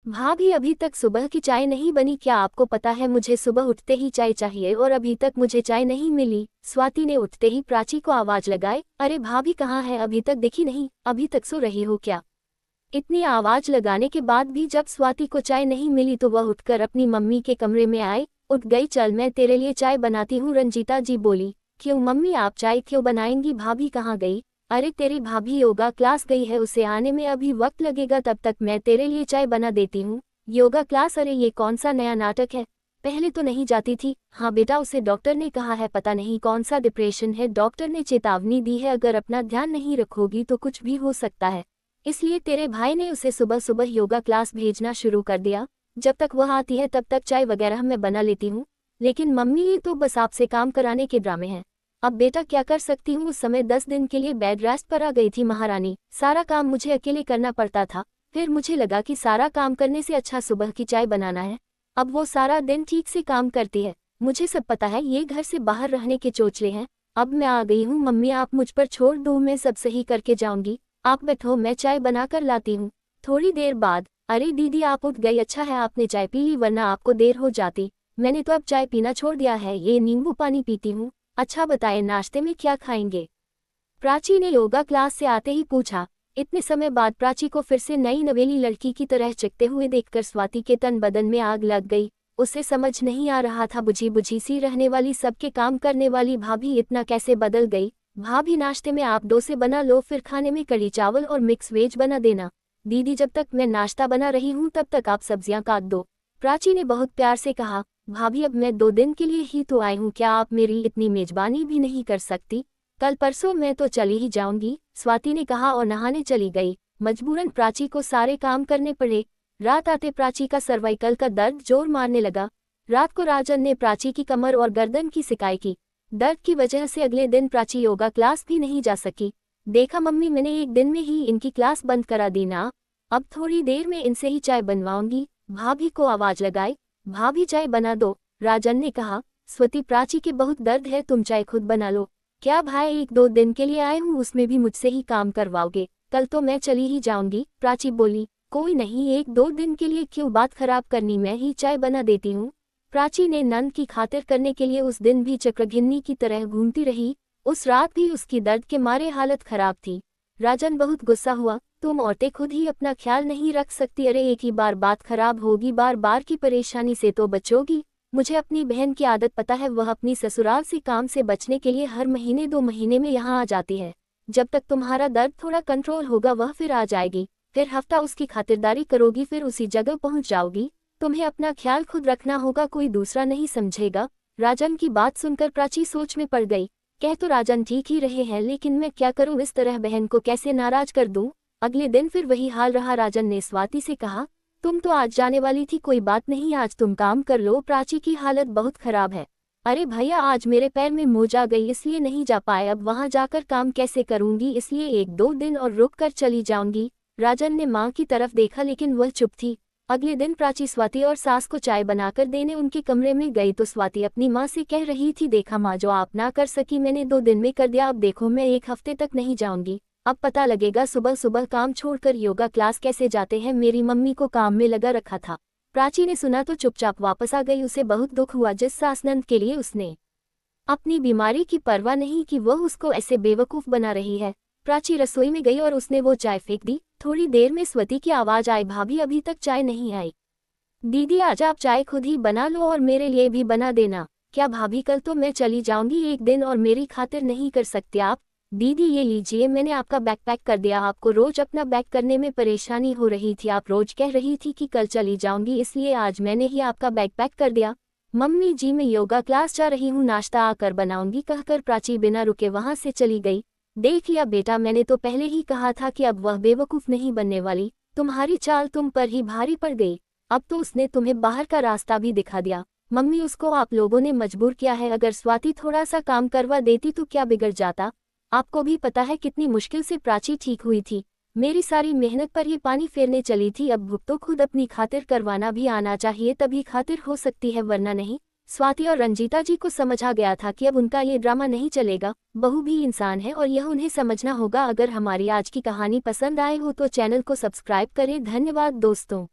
भाभी अभी तक सुबह की चाय नहीं बनी, क्या आपको पता है मुझे सुबह उठते ही चाय चाहिए और अभी तक मुझे चाय नहीं मिली। स्वाति ने उठते ही प्राची को आवाज लगाई, अरे भाभी कहाँ है, अभी तक दिखी नहीं, अभी तक सो रही हो क्या। इतनी आवाज लगाने के बाद भी जब स्वाति को चाय नहीं मिली तो वह उठकर अपनी मम्मी के कमरे में आई। उठ गई, चल मैं तेरे लिए चाय बनाती हूँ। रंजीता जी बोली, क्यों मम्मी आप चाय क्यों बनाएंगी, भाभी कहाँ गई। अरे तेरी भाभी योगा क्लास गई है, उसे आने में अभी वक्त लगेगा, तब तक मैं तेरे लिए चाय बना देती हूँ। योगा क्लास, अरे ये कौन सा नया नाटक है, पहले तो नहीं जाती थी। हाँ बेटा, उसे डॉक्टर ने कहा है पता नहीं कौन सा डिप्रेशन है, डॉक्टर ने चेतावनी दी है अगर अपना ध्यान नहीं रखोगी तो कुछ भी हो सकता है, इसलिए तेरे भाई ने उसे सुबह सुबह योगा क्लास भेजना शुरू कर दिया। जब तक वह आती है तब तक चाय वगैरह मैं बना लेती हूँ। लेकिन मम्मी ये तो बस आपसे काम कराने के ड्रामे हैं, अब बेटा क्या कर सकती हूँ। उस समय 10 दिन के लिए बेड रेस्ट पर आ गई थी महारानी, सारा काम मुझे अकेले करना पड़ता था। फिर मुझे लगा कि सारा काम करने से अच्छा सुबह की चाय बनाना है। अब वो सारा दिन ठीक से काम करती है, मुझे सब पता है, ये घर से बाहर रहने के चोचले हैं। अब मैं आ गई हूँ मम्मी, आप मुझ पर छोड़ दो, मैं सब सही करके जाऊंगी, आप बैठो मैं चाय बनाकर लाती हूँ। थोड़ी देर बाद, अरे दीदी आप उठ गई, अच्छा है आपने चाय पी ली वरना आपको देर हो जाती। मैंने तो अब चाय पीना छोड़ दिया है, ये नींबू पानी पीती हूँ। अच्छा बताए नाश्ते में क्या खाएंगे, प्राची ने योगा क्लास से आते ही पूछा। इतने समय बाद प्राची को फिर से नई नवेली लड़की की तरह चिकते हुए देखकर स्वाति के तन बदन में आग लग गई। उसे समझ नहीं आ रहा था, बुझी बुझी सी रहने वाली सबके काम करने वाली भाभी इतना कैसे बदल गई। भाभी नाश्ते में आप डोसे बना लो, फिर खाने में कढ़ी चावल और मिक्स वेज बना देना। दीदी जब तक मैं नाश्ता बना रही हूँ तब तक आप सब्जियां काट दो, प्राची ने बहुत प्यार से कहा। भाभी अब मैं 2 दिन के लिए ही तो आई हूँ, क्या आप मेरी इतनी मेजबानी भी नहीं कर सकती, कल परसों मैं तो चली ही जाऊंगी, स्वाति ने कहा और नहाने चली गई। मजबूरन प्राची को सारे काम करने पड़े। रात आते प्राची का सर्वाइकल का दर्द जोर मारने लगा। रात को राजन ने प्राची की कमर और गर्दन की सिकाई की, दर्द की वजह से अगले दिन प्राची योगा क्लास भी नहीं जा सकी। देखा मम्मी, मैंने एक दिन में ही इनकी क्लास बंद करा दी ना, अब थोड़ी देर में इनसे ही चाय बनवाऊंगी। भाभी को आवाज लगाई, भाभी चाय बना दो, राजन ने कहा। स्वती प्राची के बहुत दर्द है, तुम चाय खुद बना लो। क्या भाई 1-2 दिन के लिए आए हूँ, उसमें भी मुझसे ही काम करवाओगे, कल तो मैं चली ही जाऊंगी, प्राची बोली। कोई नहीं, 1-2 दिन के लिए क्यों बात खराब करनी, मैं ही चाय बना देती हूँ। प्राची ने नंद की खातिर करने के लिए उस दिन भी चक्रघिन्नी की तरह घूमती रही। उस रात भी उसकी दर्द के मारे हालत खराब थी। राजन बहुत गुस्सा हुआ, तुम औरतें खुद ही अपना ख्याल नहीं रख सकती, अरे एक ही बार बात खराब होगी, बार बार की परेशानी से तो बचोगी। मुझे अपनी बहन की आदत पता है, वह अपनी ससुराल से काम से बचने के लिए हर महीने 2 महीने में यहाँ आ जाती है। जब तक तुम्हारा दर्द थोड़ा कंट्रोल होगा वह फिर आ जाएगी, फिर हफ्ता उसकी खातिरदारी करोगी, फिर उसी जगह पहुँच जाओगी। तुम्हें अपना ख्याल खुद रखना होगा, कोई दूसरा नहीं समझेगा। राजन की बात सुनकर प्राची सोच में पड़ गई। कह तो राजन ठीक ही रहे हैं, लेकिन मैं क्या करूं, इस तरह बहन को कैसे नाराज कर दूं। अगले दिन फिर वही हाल रहा। राजन ने स्वाति से कहा, तुम तो आज जाने वाली थी, कोई बात नहीं, आज तुम काम कर लो, प्राची की हालत बहुत खराब है। अरे भैया आज मेरे पैर में मोच आ गई इसलिए नहीं जा पाए, अब वहां जाकर काम कैसे करूंगी, इसलिए 1-2 दिन और रुक कर चली जाऊंगी। राजन ने माँ की तरफ देखा लेकिन वह चुप थी। अगले दिन प्राची स्वाति और सास को चाय बनाकर देने उनके कमरे में गई तो स्वाति अपनी माँ से कह रही थी, देखा माँ, जो आप ना कर सकी मैंने 2 दिन में कर दिया, अब देखो मैं 1 हफ्ते तक नहीं जाऊंगी, अब पता लगेगा सुबह सुबह काम छोड़कर योगा क्लास कैसे जाते हैं, मेरी मम्मी को काम में लगा रखा था। प्राची ने सुना तो चुपचाप वापस आ गई। उसे बहुत दुख हुआ जिस सास नंद के लिए उसने अपनी बीमारी की परवाह नहीं की, वह उसको ऐसे बेवकूफ़ बना रही है। प्राची रसोई में गई और उसने वो चाय फेंक दी। थोड़ी देर में स्वती की आवाज आई, भाभी अभी तक चाय नहीं आई। दीदी आज आप चाय खुद ही बना लो और मेरे लिए भी बना देना। क्या भाभी, कल तो मैं चली जाऊंगी, 1 दिन और मेरी खातिर नहीं कर सकते आप। दीदी ये लीजिए, मैंने आपका बैग पैक कर दिया, आपको रोज अपना बैग करने में परेशानी हो रही थी, आप रोज कह रही थी कि कल चली जाऊंगी, इसलिए आज मैंने ही आपका बैग पैक कर दिया। मम्मी जी मैं योगा क्लास जा रही हूँ, नाश्ता आकर बनाऊंगी, कहकर प्राची बिना रुके वहां से चली गई। देख लिया बेटा, मैंने तो पहले ही कहा था कि अब वह बेवकूफ़ नहीं बनने वाली, तुम्हारी चाल तुम पर ही भारी पड़ गई। अब तो उसने तुम्हें बाहर का रास्ता भी दिखा दिया। मम्मी उसको आप लोगों ने मजबूर किया है, अगर स्वाति थोड़ा सा काम करवा देती तो क्या बिगड़ जाता। आपको भी पता है कितनी मुश्किल से प्राची ठीक हुई थी, मेरी सारी मेहनत पर ये पानी फेरने चली थी, अब भुगतो खुद, अपनी खातिर करवाना भी आना चाहिए तभी खातिर हो सकती है वरना नहीं। स्वाति और रंजीता जी को समझा गया था कि अब उनका ये ड्रामा नहीं चलेगा, बहू भी इंसान है और यह उन्हें समझना होगा। अगर हमारी आज की कहानी पसंद आए हो तो चैनल को सब्सक्राइब करें। धन्यवाद दोस्तों।